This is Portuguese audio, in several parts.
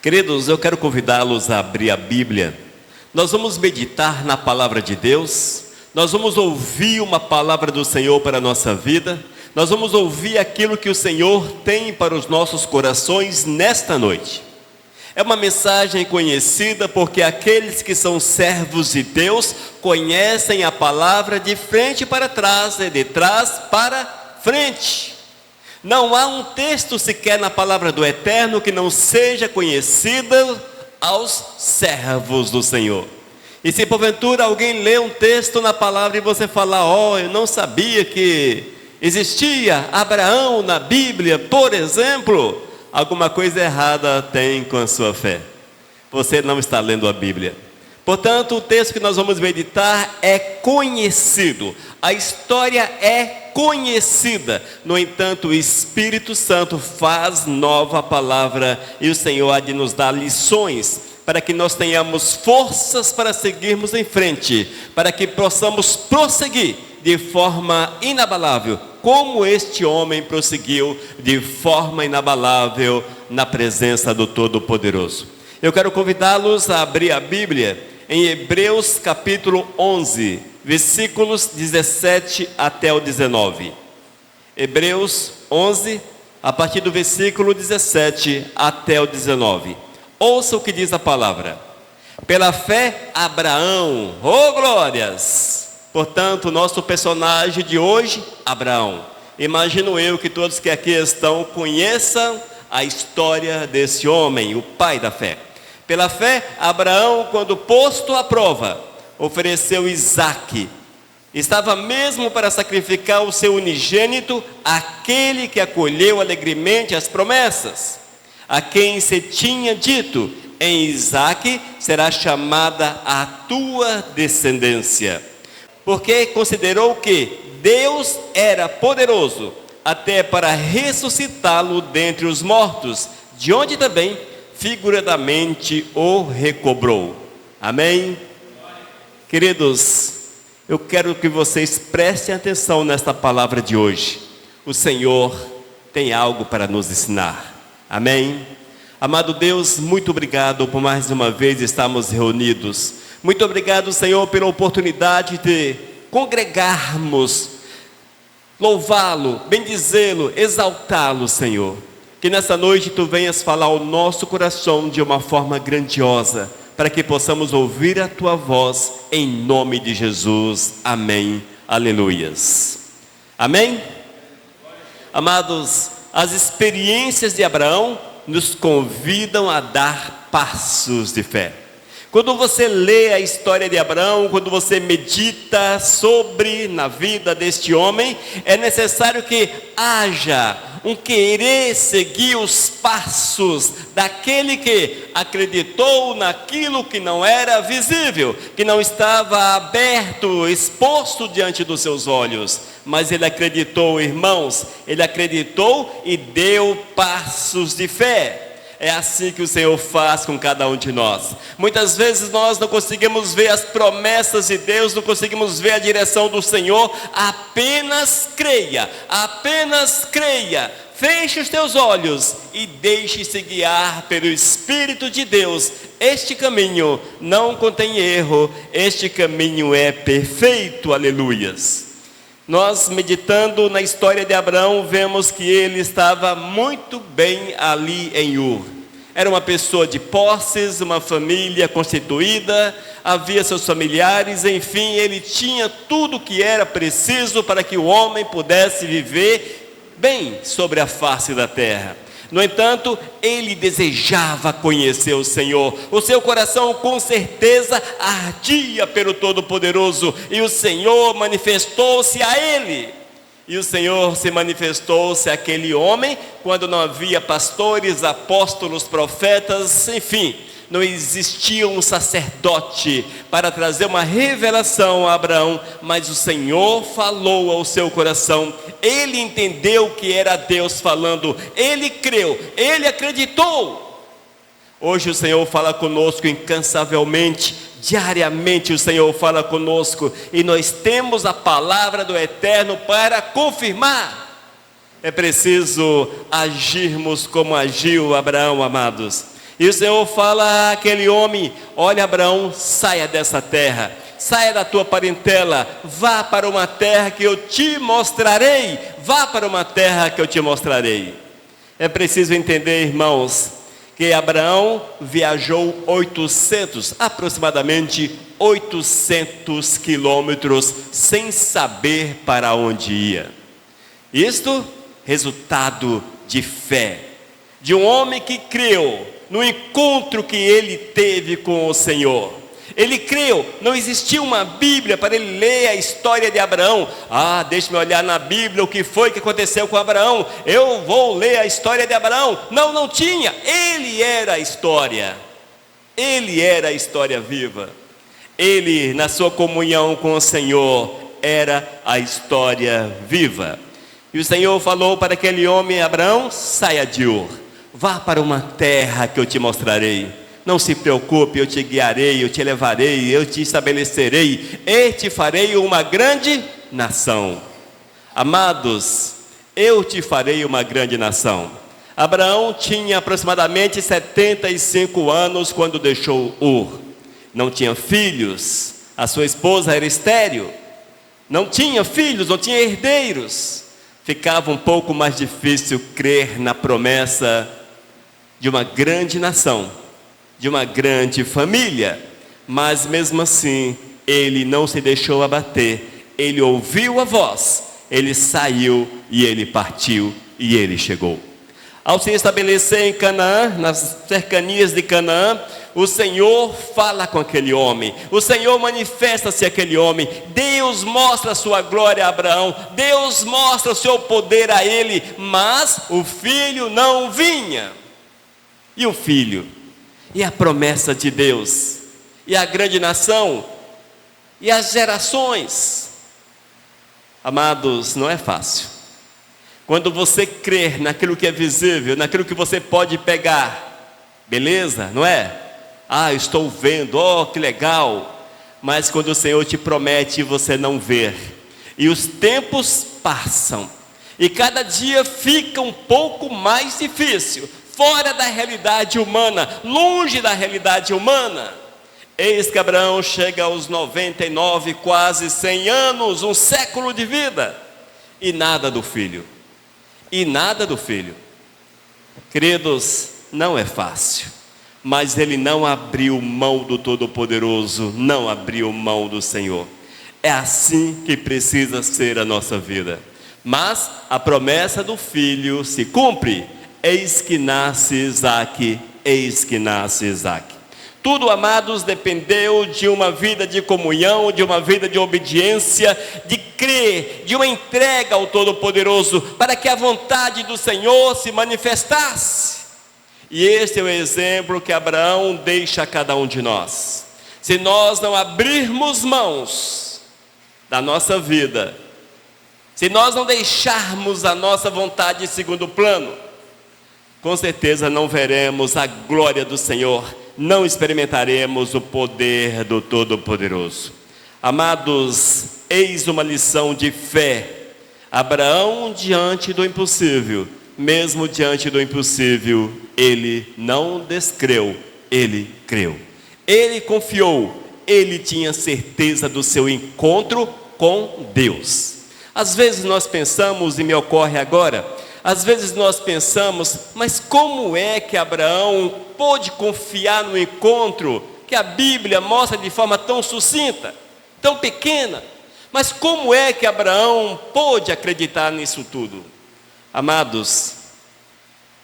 Queridos, eu quero convidá-los a abrir a Bíblia. Nós vamos meditar na palavra de Deus, nós vamos ouvir uma palavra do Senhor para a nossa vida, nós vamos ouvir aquilo que o Senhor tem para os nossos corações nesta noite. É uma mensagem conhecida porque aqueles que são servos de Deus conhecem a palavra de frente para trás e de trás para frente. Não há um texto sequer na palavra do Eterno que não seja conhecido aos servos do Senhor. E se porventura alguém lê um texto na palavra e você falar, eu não sabia que existia Abraão na Bíblia, por exemplo, alguma coisa errada tem com a sua fé. Você não está lendo a Bíblia. Portanto, o texto que nós vamos meditar é conhecido. A história é conhecida. No entanto, o Espírito Santo faz nova a palavra e o Senhor há de nos dar lições para que nós tenhamos forças para seguirmos em frente, para que possamos prosseguir de forma inabalável, como este homem prosseguiu de forma inabalável na presença do Todo-Poderoso. Eu quero convidá-los a abrir a Bíblia em Hebreus capítulo 11, versículos 17 até o 19. Hebreus 11, a partir do versículo 17 até o 19. Ouça o que diz a palavra. Pela fé, Abraão, glórias! Portanto, nosso personagem de hoje, Abraão. Imagino eu que todos que aqui estão conheçam a história desse homem, o pai da fé. Pela fé, Abraão, quando posto à prova, ofereceu Isaque. Estava mesmo para sacrificar o seu unigênito, aquele que acolheu alegremente as promessas, a quem se tinha dito, em Isaque será chamada a tua descendência. Porque considerou que Deus era poderoso até para ressuscitá-lo dentre os mortos, de onde também figuradamente o recobrou. Amém? Queridos, eu quero que vocês prestem atenção nesta palavra de hoje. O Senhor tem algo para nos ensinar. Amém? Amado Deus, muito obrigado por mais uma vez estarmos reunidos. Muito obrigado, Senhor, pela oportunidade de congregarmos, louvá-lo, bendizê-lo, exaltá-lo, Senhor. Que nessa noite Tu venhas falar ao nosso coração de uma forma grandiosa, para que possamos ouvir a Tua voz, em nome de Jesus. Amém. Aleluias. Amém? Amados, as experiências de Abraão nos convidam a dar passos de fé. Quando você lê a história de Abraão, quando você medita na vida deste homem, é necessário que haja um querer seguir os passos daquele que acreditou naquilo que não era visível, que não estava aberto, exposto diante dos seus olhos. Mas ele acreditou, irmãos, ele acreditou e deu passos de fé. É assim que o Senhor faz com cada um de nós. Muitas vezes nós não conseguimos ver as promessas de Deus, não conseguimos ver a direção do Senhor. Apenas creia, apenas creia. Feche os teus olhos e deixe-se guiar pelo Espírito de Deus. Este caminho não contém erro, este caminho é perfeito, aleluias. Nós meditando na história de Abraão, vemos que ele estava muito bem ali em Ur. Era uma pessoa de posses, uma família constituída, havia seus familiares, enfim, ele tinha tudo o que era preciso para que o homem pudesse viver bem sobre a face da terra. No entanto, ele desejava conhecer o Senhor. O seu coração com certeza ardia pelo Todo-Poderoso. E o Senhor manifestou-se a ele. E o Senhor se manifestou-se àquele homem quando não havia pastores, apóstolos, profetas, enfim. Não existia um sacerdote para trazer uma revelação a Abraão, mas o Senhor falou ao seu coração. Ele entendeu que era Deus falando, ele creu, ele acreditou. Hoje o Senhor fala conosco incansavelmente, diariamente o Senhor fala conosco, e nós temos a palavra do Eterno para confirmar. É preciso agirmos como agiu Abraão, amados. E o Senhor fala àquele homem: olha, Abraão, saia dessa terra, saia da tua parentela, vá para uma terra que eu te mostrarei, vá para uma terra que eu te mostrarei. É preciso entender, irmãos, que Abraão viajou aproximadamente 800 quilômetros, sem saber para onde ia. Isto, resultado de fé, de um homem que creu no encontro que ele teve com o Senhor. Ele creu, não existia uma Bíblia para ele ler a história de Abraão. Deixe-me olhar na Bíblia o que foi que aconteceu com Abraão, eu vou ler a história de Abraão. Não tinha, ele era a história. Ele era a história viva. Ele, na sua comunhão com o Senhor, era a história viva. E o Senhor falou para aquele homem: Abraão, saia de Ur, vá para uma terra que eu te mostrarei. Não se preocupe, eu te guiarei, eu te levarei, eu te estabelecerei e te farei uma grande nação. Amados, eu te farei uma grande nação. Abraão tinha aproximadamente 75 anos quando deixou Ur. Não tinha filhos, a sua esposa era estéril. Não tinha filhos, não tinha herdeiros. Ficava um pouco mais difícil crer na promessa de uma grande nação, de uma grande família. Mas mesmo assim, ele não se deixou abater. Ele ouviu a voz, ele saiu e ele partiu e ele chegou. Ao se estabelecer em Canaã, nas cercanias de Canaã, o Senhor fala com aquele homem, o Senhor manifesta-se àquele homem, Deus mostra a sua glória a Abraão, Deus mostra o seu poder a ele, mas o filho não vinha. E o filho? E a promessa de Deus? E a grande nação? E as gerações? Amados, não é fácil. Quando você crer naquilo que é visível, naquilo que você pode pegar, beleza, não é? Estou vendo, que legal. Mas quando o Senhor te promete e você não vê, e os tempos passam, e cada dia fica um pouco mais difícil, fora da realidade humana, longe da realidade humana. Eis que Abraão chega aos 99, quase 100 anos, um século de vida, e nada do filho. E nada do filho. Queridos, não é fácil, mas ele não abriu mão do Todo-Poderoso, não abriu mão do Senhor. É assim que precisa ser a nossa vida. Mas a promessa do filho se cumpre. Eis que nasce Isaque, eis que nasce Isaque. Tudo, amados, dependeu de uma vida de comunhão, de uma vida de obediência, de crer, de uma entrega ao Todo-Poderoso, para que a vontade do Senhor se manifestasse. E este é o exemplo que Abraão deixa a cada um de nós. Se nós não abrirmos mãos da nossa vida, se nós não deixarmos a nossa vontade em segundo plano, com certeza não veremos a glória do Senhor, não experimentaremos o poder do Todo-Poderoso. Amados, eis uma lição de fé. Abraão diante do impossível, mesmo diante do impossível, ele não descreu, ele creu. Ele confiou, ele tinha certeza do seu encontro com Deus. Às vezes nós pensamos, e me ocorre agora, às vezes nós pensamos, mas como é que Abraão pôde confiar no encontro que a Bíblia mostra de forma tão sucinta, tão pequena? Mas como é que Abraão pôde acreditar nisso tudo? Amados,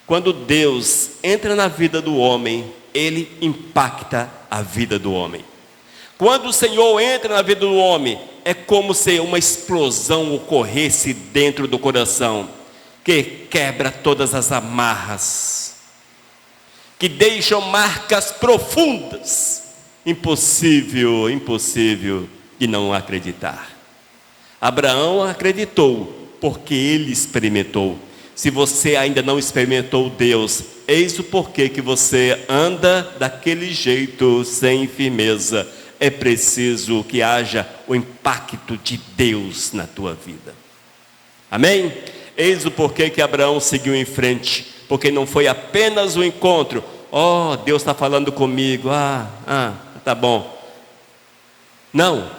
quando Deus entra na vida do homem, ele impacta a vida do homem. Quando o Senhor entra na vida do homem, é como se uma explosão ocorresse dentro do coração, que quebra todas as amarras, que deixam marcas profundas, impossível de não acreditar. Abraão acreditou, porque ele experimentou. Se você ainda não experimentou Deus, eis o porquê que você anda daquele jeito, sem firmeza. É preciso que haja o impacto de Deus na tua vida. Amém? Eis o porquê que Abraão seguiu em frente, porque não foi apenas o encontro, Oh, Deus está falando comigo. Tá bom. Não.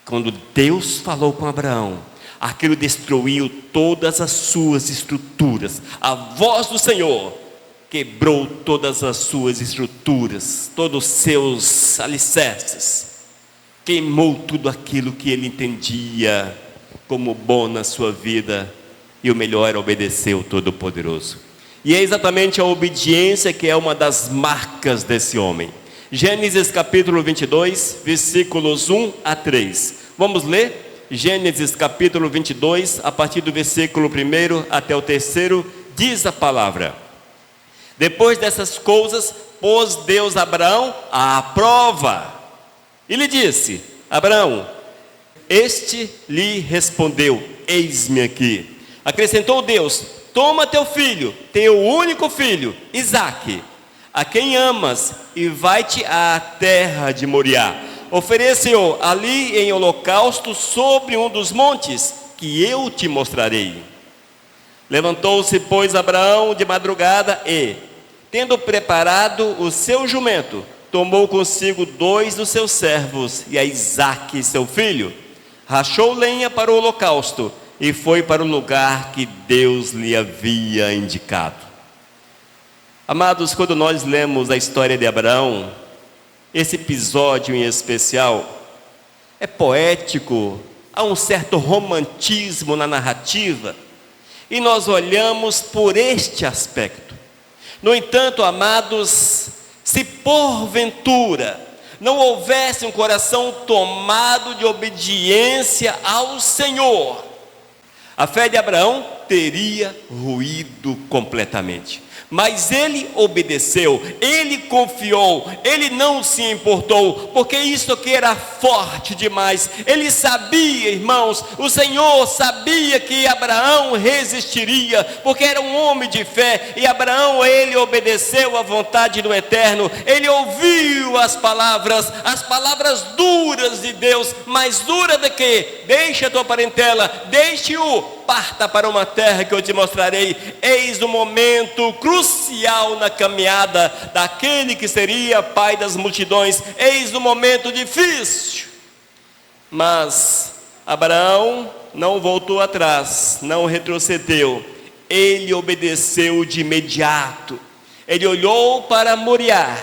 Quando Deus falou com Abraão, aquilo destruiu todas as suas estruturas. A voz do Senhor quebrou todas as suas estruturas, todos os seus alicerces. Queimou tudo aquilo que ele entendia como bom na sua vida. E o melhor era obedecer o Todo-Poderoso. E é exatamente a obediência que é uma das marcas desse homem. Gênesis capítulo 22, versículos 1 a 3. Vamos ler? Gênesis capítulo 22, a partir do versículo 1 até o 3, diz a palavra: Depois dessas coisas, pôs Deus Abraão à prova. E lhe disse: Abraão, este lhe respondeu: Eis-me aqui. Acrescentou Deus: Toma teu filho, teu único filho, Isaque, a quem amas, e vai-te à terra de Moriá. Oferece-o ali em holocausto sobre um dos montes que eu te mostrarei. Levantou-se, pois, Abraão de madrugada e, tendo preparado o seu jumento, tomou consigo 2 dos seus servos e a Isaque, seu filho, rachou lenha para o holocausto e foi para o lugar que Deus lhe havia indicado. Amados, quando nós lemos a história de Abraão, esse episódio em especial é poético, há um certo romantismo na narrativa, e nós olhamos por este aspecto. No entanto, amados, se porventura não houvesse um coração tomado de obediência ao Senhor, a fé de Abraão teria ruído completamente. Mas ele obedeceu, ele confiou, ele não se importou, porque isso aqui era forte demais. Ele sabia, irmãos, o Senhor sabia que Abraão resistiria, porque era um homem de fé, e Abraão, ele obedeceu à vontade do Eterno, ele ouviu as palavras duras de Deus, mais dura do que: deixa a tua parentela, deixe-o, parta para uma terra que eu te mostrarei. Eis o momento crucial na caminhada daquele que seria pai das multidões. Eis o momento difícil. Mas Abraão não voltou atrás, não retrocedeu. Ele obedeceu de imediato. Ele olhou para Moriá.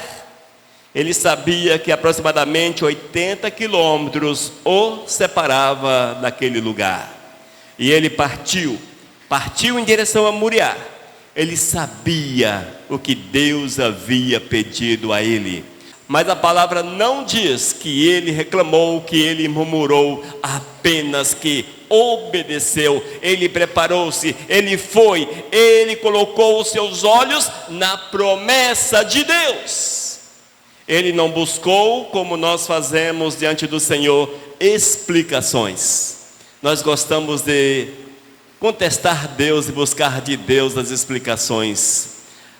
Ele sabia que aproximadamente 80 quilômetros o separava daquele lugar. E ele partiu em direção a Moriá. Ele sabia o que Deus havia pedido a ele. Mas a palavra não diz que ele reclamou, que ele murmurou, apenas que obedeceu. Ele preparou-se, ele foi, ele colocou os seus olhos na promessa de Deus. Ele não buscou, como nós fazemos diante do Senhor, explicações. Nós gostamos de contestar Deus e buscar de Deus as explicações.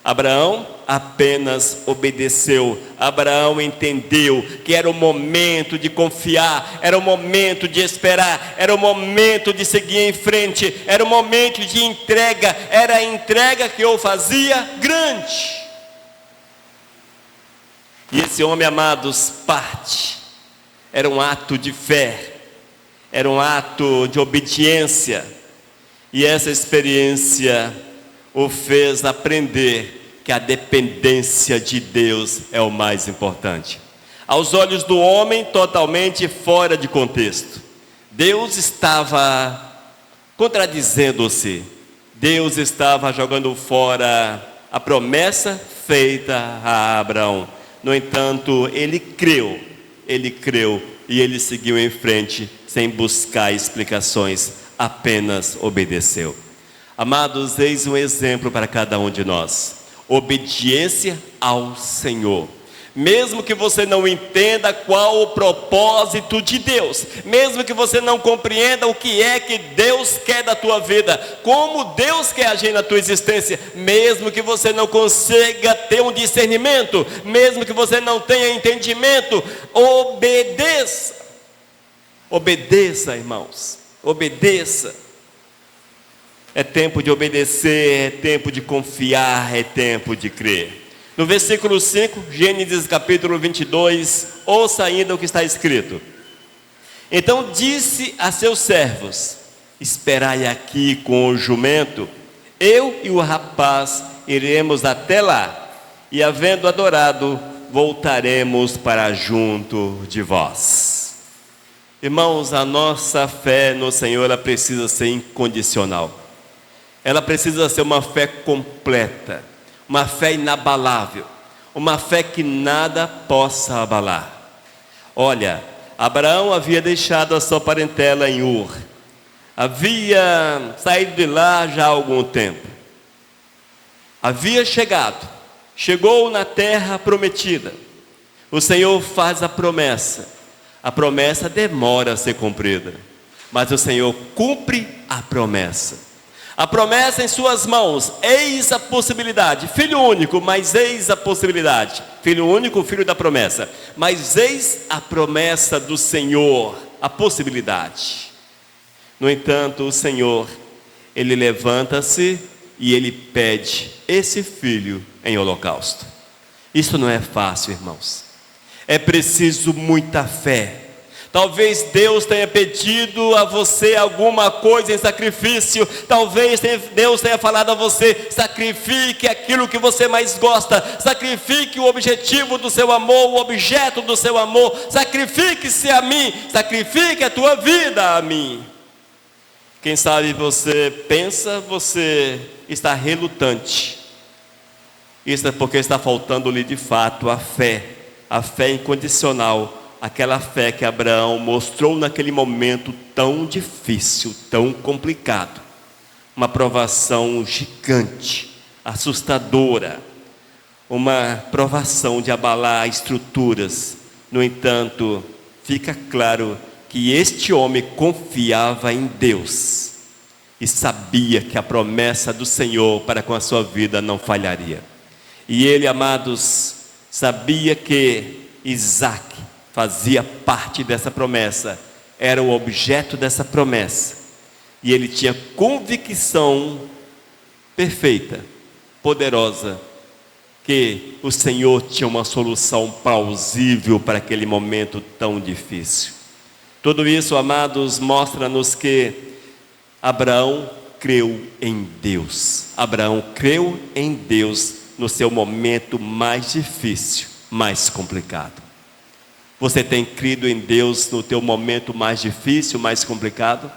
Abraão apenas obedeceu. Abraão entendeu que era o momento de confiar, era o momento de esperar, era o momento de seguir em frente, era o momento de entrega, era a entrega que o fazia grande. E esse homem, amados, parte. Era um ato de fé, era um ato de obediência, e essa experiência o fez aprender que a dependência de Deus é o mais importante. Aos olhos do homem, totalmente fora de contexto, Deus estava contradizendo-se, Deus estava jogando fora a promessa feita a Abraão. No entanto, ele creu e ele seguiu em frente, sem buscar explicações, apenas obedeceu. Amados, eis um exemplo para cada um de nós: obediência ao Senhor. Mesmo que você não entenda qual o propósito de Deus, mesmo que você não compreenda o que é que Deus quer da tua vida, como Deus quer agir na tua existência, mesmo que você não consiga ter um discernimento, mesmo que você não tenha entendimento, obedeça. Obedeça, irmãos, obedeça. É tempo de obedecer, é tempo de confiar, é tempo de crer. No versículo 5, Gênesis capítulo 22, ouça ainda o que está escrito. Então disse a seus servos: esperai aqui com o jumento, eu e o rapaz iremos até lá, e havendo adorado, voltaremos para junto de vós. Irmãos, a nossa fé no Senhor, ela precisa ser incondicional. Ela precisa ser uma fé completa, uma fé inabalável, uma fé que nada possa abalar. Olha, Abraão havia deixado a sua parentela em Ur, havia saído de lá já há algum tempo, havia chegou na terra prometida. O Senhor faz a promessa demora a ser cumprida, mas o Senhor cumpre a promessa. A promessa em suas mãos, eis a possibilidade, filho único, mas eis a possibilidade, filho único, filho da promessa, mas eis a promessa do Senhor, a possibilidade. No entanto, o Senhor, Ele levanta-se e Ele pede esse filho em holocausto. Isso não é fácil, irmãos, é preciso muita fé. Talvez Deus tenha pedido a você alguma coisa em sacrifício. Talvez Deus tenha falado a você: sacrifique aquilo que você mais gosta, sacrifique o objetivo do seu amor, o objeto do seu amor, sacrifique-se a mim, sacrifique a tua vida a mim. Quem sabe você pensa, você está relutante. Isso é porque está faltando-lhe de fato a fé incondicional, aquela fé que Abraão mostrou naquele momento tão difícil, tão complicado. Uma provação gigante, assustadora, uma provação de abalar estruturas. No entanto, fica claro que este homem confiava em Deus e sabia que a promessa do Senhor para com a sua vida não falharia. E ele, amados, sabia que Isaque fazia parte dessa promessa, era o objeto dessa promessa, e ele tinha convicção perfeita, poderosa, que o Senhor tinha uma solução plausível para aquele momento tão difícil. Tudo isso, amados, mostra-nos que Abraão creu em Deus. Abraão creu em Deus no seu momento mais difícil, mais complicado. Você tem crido em Deus no teu momento mais difícil, mais complicado?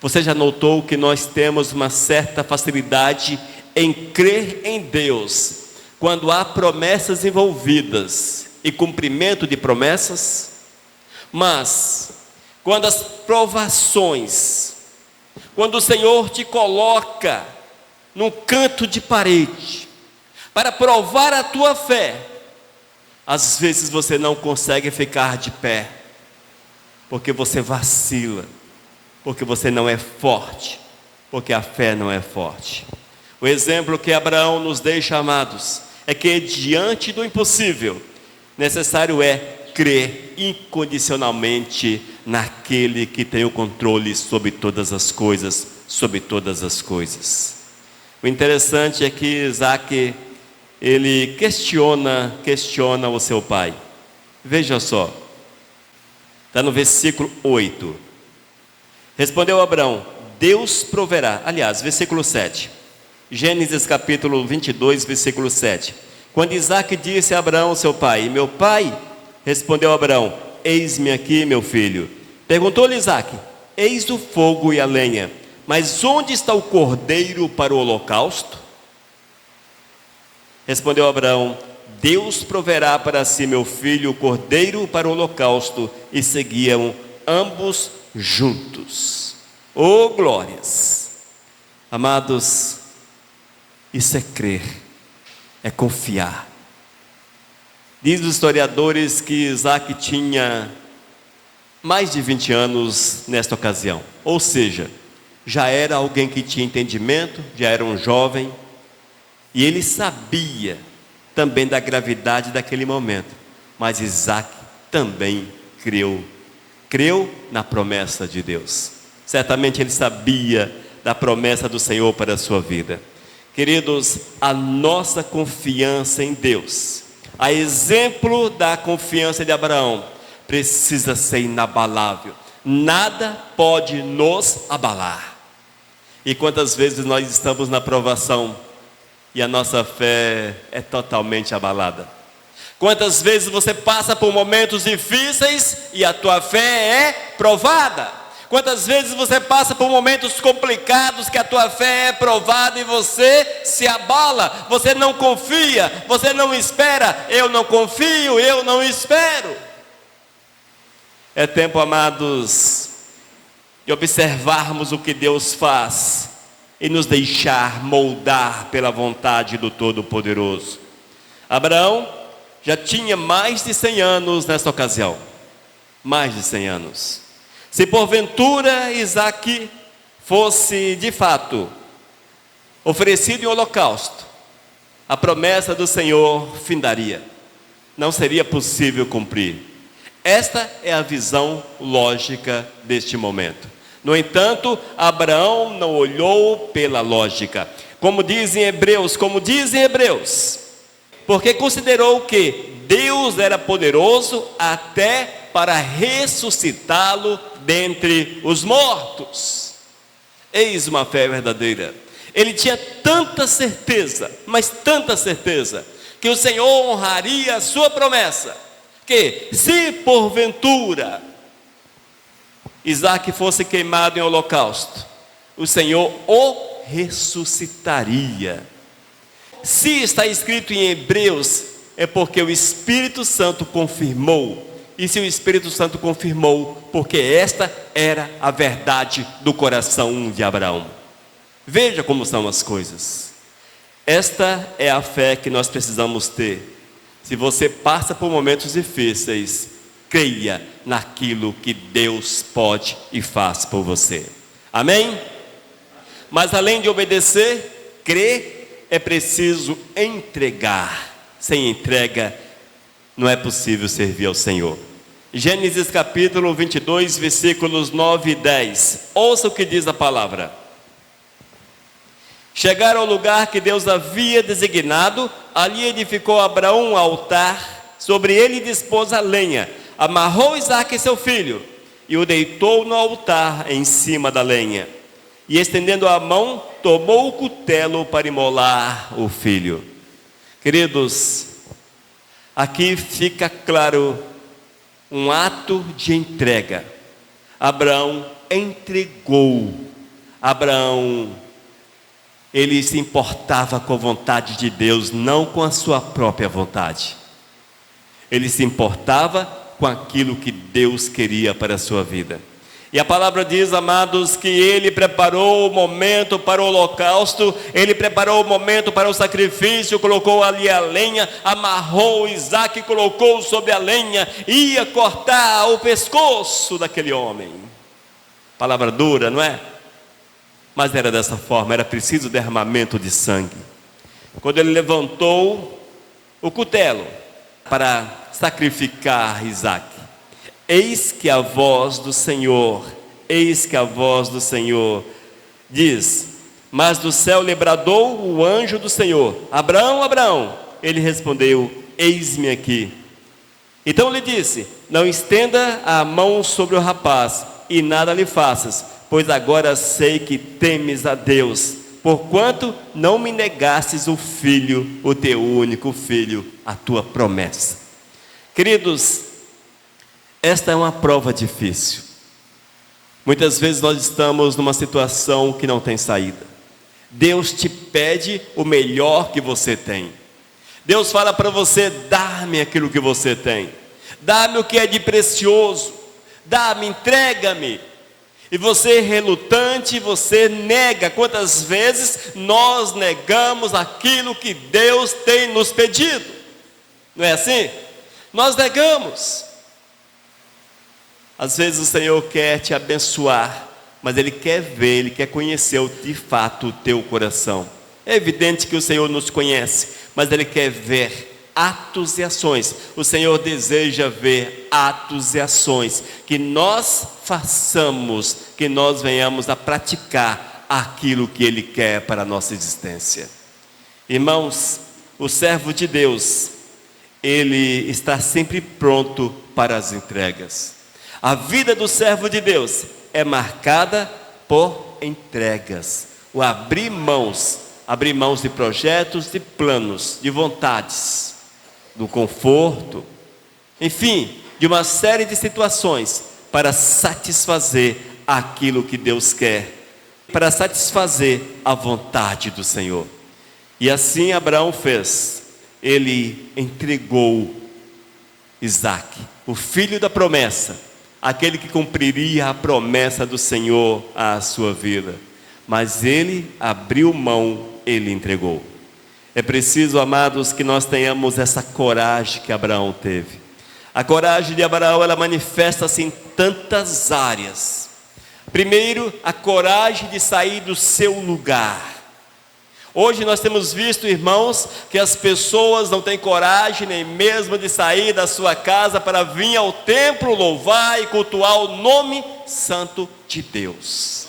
Você já notou que nós temos uma certa facilidade em crer em Deus quando há promessas envolvidas e cumprimento de promessas? Mas quando as provações, quando o Senhor te coloca num canto de parede para provar a tua fé, às vezes você não consegue ficar de pé, porque você vacila, porque você não é forte, porque a fé não é forte. O exemplo que Abraão nos deixa, amados, é que diante do impossível, necessário é crer incondicionalmente naquele que tem o controle sobre todas as coisas, sobre todas as coisas. O interessante é que Isaque, ele questiona o seu pai. Veja só, está no versículo 8. Respondeu Abraão: Deus proverá. Aliás, versículo 7. Gênesis capítulo 22, versículo 7. Quando Isaque disse a Abraão, seu pai: meu pai, respondeu Abraão: eis-me aqui, meu filho. Perguntou-lhe Isaque: eis o fogo e a lenha, mas onde está o cordeiro para o holocausto? Respondeu Abraão: Deus proverá para si, meu filho, o cordeiro para o holocausto. E seguiam ambos juntos. Oh, glórias! Amados, isso é crer, é confiar. Diz os historiadores que Isaque tinha mais de 20 anos nesta ocasião. Ou seja, já era alguém que tinha entendimento, já era um jovem. E ele sabia também da gravidade daquele momento. Mas Isaque também creu na promessa de Deus. Certamente ele sabia da promessa do Senhor para a sua vida. Queridos, a nossa confiança em Deus, a exemplo da confiança de Abraão, precisa ser inabalável. Nada pode nos abalar. E quantas vezes nós estamos na provação e a nossa fé é totalmente abalada? Quantas vezes você passa por momentos difíceis e a tua fé é provada? Quantas vezes você passa por momentos complicados que a tua fé é provada e você se abala, você não confia, você não espera. Eu não confio, eu não espero. É tempo, amados, de observarmos o que Deus faz e nos deixar moldar pela vontade do Todo-Poderoso. Abraão já tinha mais de 100 anos nessa ocasião. Mais de 100 anos. Se porventura Isaque fosse de fato oferecido em holocausto, a promessa do Senhor findaria. Não seria possível cumprir. Esta é a visão lógica deste momento. No entanto, Abraão não olhou pela lógica. Como dizem Hebreus, porque considerou que Deus era poderoso até para ressuscitá-lo dentre os mortos. Eis uma fé verdadeira. Ele tinha tanta certeza, mas tanta certeza, que o Senhor honraria a sua promessa, que se porventura Isaque fosse queimado em holocausto, o Senhor o ressuscitaria. Se está escrito em Hebreus, é porque o Espírito Santo confirmou. E se o Espírito Santo confirmou, porque esta era a verdade do coração de Abraão. Veja como são as coisas. Esta é a fé que nós precisamos ter. Se você passa por momentos difíceis, creia naquilo que Deus pode e faz por você. Amém? Mas além de obedecer, crer, é preciso entregar. Sem entrega, não é possível servir ao Senhor. Gênesis capítulo 22, versículos 9 e 10. Ouça o que diz a palavra. Chegaram ao lugar que Deus havia designado. Ali edificou Abraão um altar. Sobre ele dispôs a lenha. Amarrou Isaque seu filho e o deitou no altar em cima da lenha. E estendendo a mão, tomou o cutelo para imolar o filho. Queridos, aqui fica claro um ato de entrega. Abraão entregou. Abraão, ele se importava com a vontade de Deus, não com a sua própria vontade. Ele se importava com aquilo que Deus queria para a sua vida. E a palavra diz, amados, que ele preparou o momento para o holocausto, ele preparou o momento para o sacrifício, colocou ali a lenha, amarrou Isaque, colocou sobre a lenha, ia cortar o pescoço daquele homem. Palavra dura, não é? Mas era dessa forma, era preciso derramamento de sangue. Quando ele levantou o cutelo para sacrificar Isaque, eis que a voz do Senhor diz, mas do céu lhe bradou o anjo do Senhor, Abraão, Abraão. Ele respondeu, eis-me aqui. Então lhe disse, não estenda a mão sobre o rapaz e nada lhe faças, pois agora sei que temes a Deus, porquanto não me negastes o filho, o teu único filho, a tua promessa. Queridos, esta é uma prova difícil. Muitas vezes nós estamos numa situação que não tem saída. Deus te pede o melhor que você tem. Deus fala para você, dá-me aquilo que você tem. Dá-me o que é de precioso. Dá-me, entrega-me. E você relutante, você nega. Quantas vezes nós negamos aquilo que Deus tem nos pedido? Não é assim? Nós negamos. Às vezes o Senhor quer te abençoar, mas Ele quer ver, Ele quer conhecer de fato o teu coração. É evidente que o Senhor nos conhece, mas Ele quer ver atos e ações. O Senhor deseja ver atos e ações, que nós façamos, que nós venhamos a praticar aquilo que Ele quer para a nossa existência. Irmãos, o servo de Deus, ele está sempre pronto para as entregas. A vida do servo de Deus é marcada por entregas. O abrir mãos de projetos, de planos, de vontades, do conforto, enfim, de uma série de situações para satisfazer aquilo que Deus quer, para satisfazer a vontade do Senhor. E assim Abraão fez. Ele entregou Isaque, o filho da promessa, aquele que cumpriria a promessa do Senhor à sua vida. Mas ele abriu mão, ele entregou. É preciso, amados, que nós tenhamos essa coragem que Abraão teve. A coragem de Abraão, ela manifesta-se em tantas áreas. Primeiro, a coragem de sair do seu lugar. Hoje nós temos visto, irmãos, que as pessoas não têm coragem nem mesmo de sair da sua casa para vir ao templo louvar e cultuar o nome santo de Deus.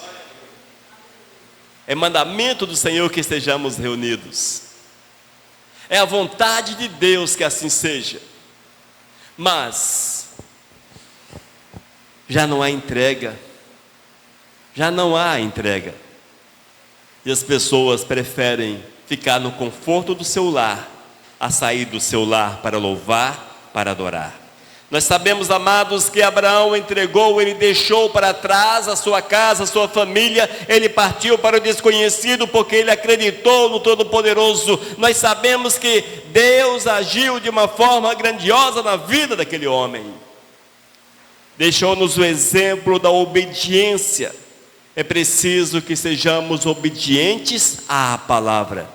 É mandamento do Senhor que estejamos reunidos. É a vontade de Deus que assim seja. Mas já não há entrega. Já não há entrega. E as pessoas preferem ficar no conforto do seu lar, a sair do seu lar para louvar, para adorar. Nós sabemos, amados, que Abraão entregou, ele deixou para trás a sua casa, a sua família, ele partiu para o desconhecido porque ele acreditou no Todo-Poderoso. Nós sabemos que Deus agiu de uma forma grandiosa na vida daquele homem. Deixou-nos o exemplo da obediência. É preciso que sejamos obedientes à palavra.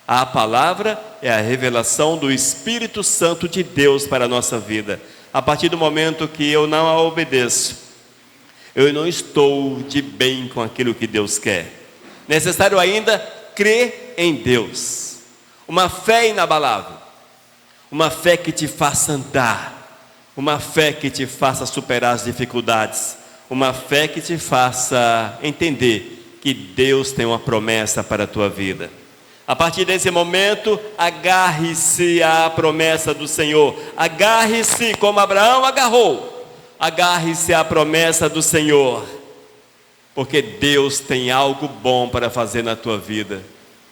A palavra é a revelação do Espírito Santo de Deus para a nossa vida. A partir do momento que eu não a obedeço, eu não estou de bem com aquilo que Deus quer. Necessário ainda crer em Deus. Uma fé inabalável. Uma fé que te faça andar. Uma fé que te faça superar as dificuldades. Uma fé que te faça entender que Deus tem uma promessa para a tua vida. A partir desse momento, agarre-se à promessa do Senhor. Agarre-se como Abraão agarrou. Agarre-se à promessa do Senhor. Porque Deus tem algo bom para fazer na tua vida.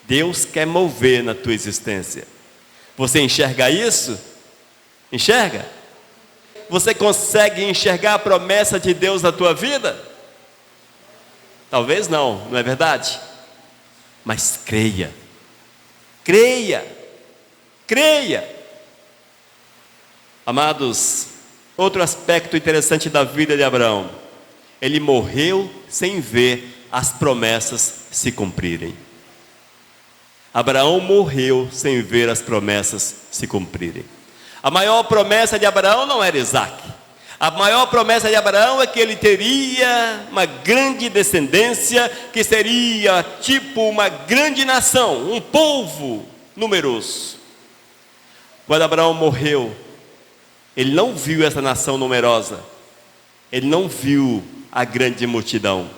Deus quer mover na tua existência. Você enxerga isso? Enxerga? Você consegue enxergar a promessa de Deus na tua vida? Talvez não, não é verdade? Mas creia. Creia. Creia. Amados, outro aspecto interessante da vida de Abraão. Ele morreu sem ver as promessas se cumprirem. Abraão morreu sem ver as promessas se cumprirem. A maior promessa de Abraão não era Isaque. A maior promessa de Abraão é que ele teria uma grande descendência, que seria tipo uma grande nação, um povo numeroso. Quando Abraão morreu, ele não viu essa nação numerosa, ele não viu a grande multidão,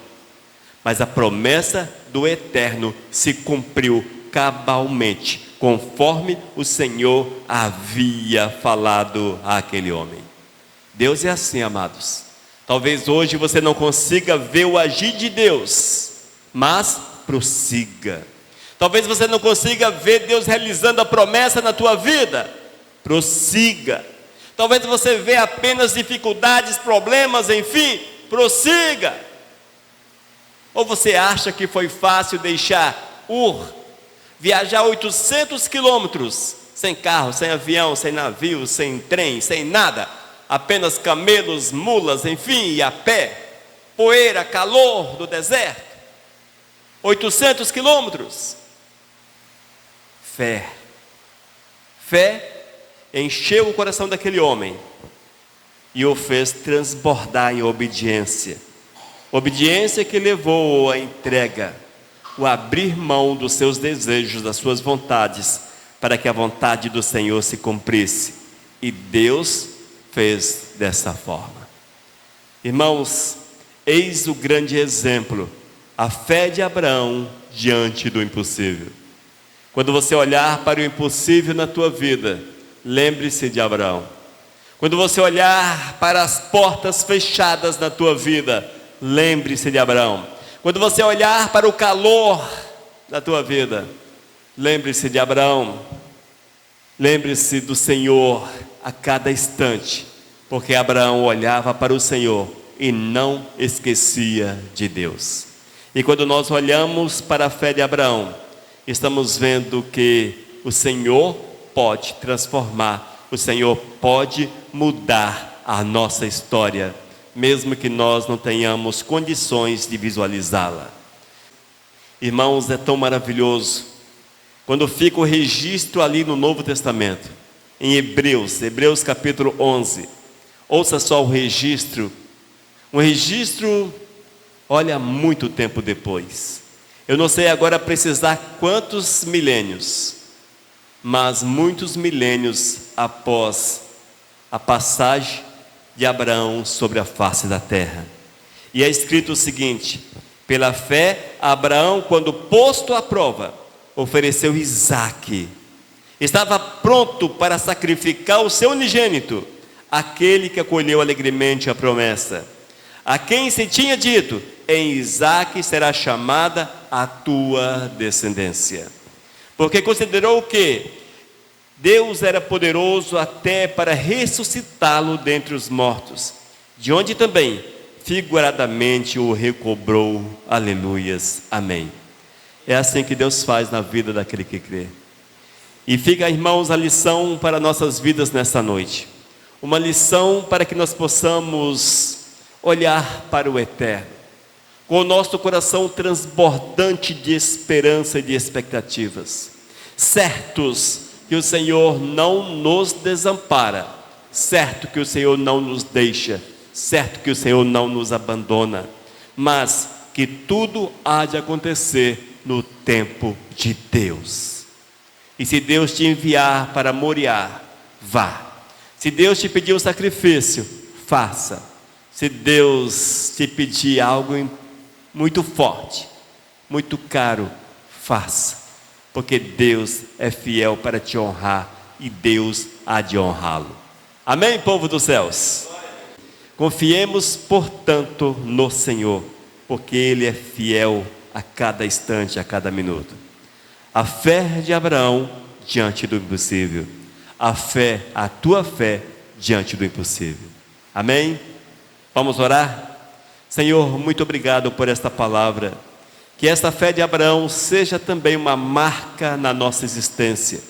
mas a promessa do Eterno se cumpriu cabalmente, conforme o Senhor havia falado àquele homem. Deus é assim, amados. Talvez hoje você não consiga ver o agir de Deus, mas prossiga. Talvez você não consiga ver Deus realizando a promessa na tua vida, prossiga. Talvez você veja apenas dificuldades, problemas, enfim, prossiga. Ou você acha que foi fácil deixar viajar 800 quilômetros, sem carro, sem avião, sem navio, sem trem, sem nada, apenas camelos, mulas, enfim, e a pé, poeira, calor do deserto, 800 quilômetros. Fé encheu o coração daquele homem e o fez transbordar em obediência. Obediência que levou à entrega, o abrir mão dos seus desejos, das suas vontades, para que a vontade do Senhor se cumprisse. E Deus fez dessa forma. Irmãos, eis o grande exemplo, a fé de Abraão diante do impossível. Quando você olhar para o impossível na tua vida, lembre-se de Abraão. Quando você olhar para as portas fechadas na tua vida, lembre-se de Abraão. Quando você olhar para o calor da tua vida, lembre-se de Abraão. Lembre-se do Senhor a cada instante, porque Abraão olhava para o Senhor e não esquecia de Deus. E quando nós olhamos para a fé de Abraão, estamos vendo que o Senhor pode transformar, o Senhor pode mudar a nossa história, mesmo que nós não tenhamos condições de visualizá-la. Irmãos, é tão maravilhoso quando fica o registro ali no Novo Testamento, em Hebreus capítulo 11. Ouça só o registro. Um registro, olha, muito tempo depois. Eu não sei agora precisar quantos milênios, mas muitos milênios após a passagem de Abraão sobre a face da terra. E é escrito o seguinte: pela fé, Abraão, quando posto à prova, ofereceu Isaque. Estava pronto para sacrificar o seu unigênito, aquele que acolheu alegremente a promessa, a quem se tinha dito: em Isaque será chamada a tua descendência. Porque considerou que Deus era poderoso até para ressuscitá-lo dentre os mortos, de onde também figuradamente o recobrou. Aleluias, amém. É assim que Deus faz na vida daquele que crê. E fica, irmãos, a lição para nossas vidas nessa noite. Uma lição para que nós possamos olhar para o eterno, com o nosso coração transbordante de esperança e de expectativas, certos que o Senhor não nos desampara, certo que o Senhor não nos deixa, certo que o Senhor não nos abandona, mas que tudo há de acontecer no tempo de Deus. E se Deus te enviar para Moriá, vá. Se Deus te pedir um sacrifício, faça. Se Deus te pedir algo muito forte, muito caro, faça. Porque Deus é fiel para te honrar e Deus há de honrá-lo. Amém, povo dos céus? Confiemos, portanto, no Senhor, porque Ele é fiel a cada instante, a cada minuto. A fé de Abraão diante do impossível. A tua fé diante do impossível. Amém? Vamos orar? Senhor, muito obrigado por esta palavra. Que esta fé de Abraão seja também uma marca na nossa existência.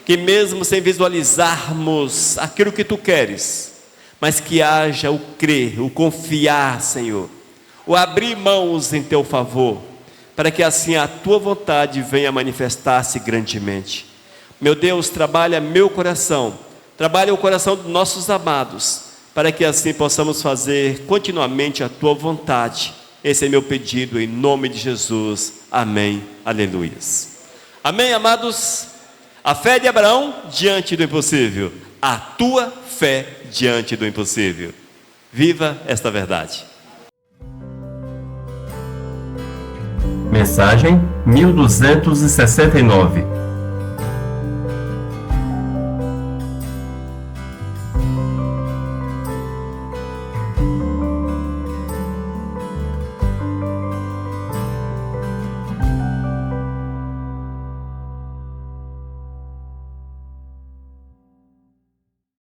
Que mesmo sem visualizarmos aquilo que Tu queres, mas que haja o crer, o confiar, Senhor, o abrir mãos em Teu favor, para que assim a Tua vontade venha manifestar-se grandemente. Meu Deus, trabalha meu coração, trabalha o coração dos nossos amados, para que assim possamos fazer continuamente a Tua vontade. Esse é meu pedido em nome de Jesus. Amém. Aleluias. Amém, amados? A fé de Abraão diante do impossível. A tua fé diante do impossível. Viva esta verdade. Mensagem 1269.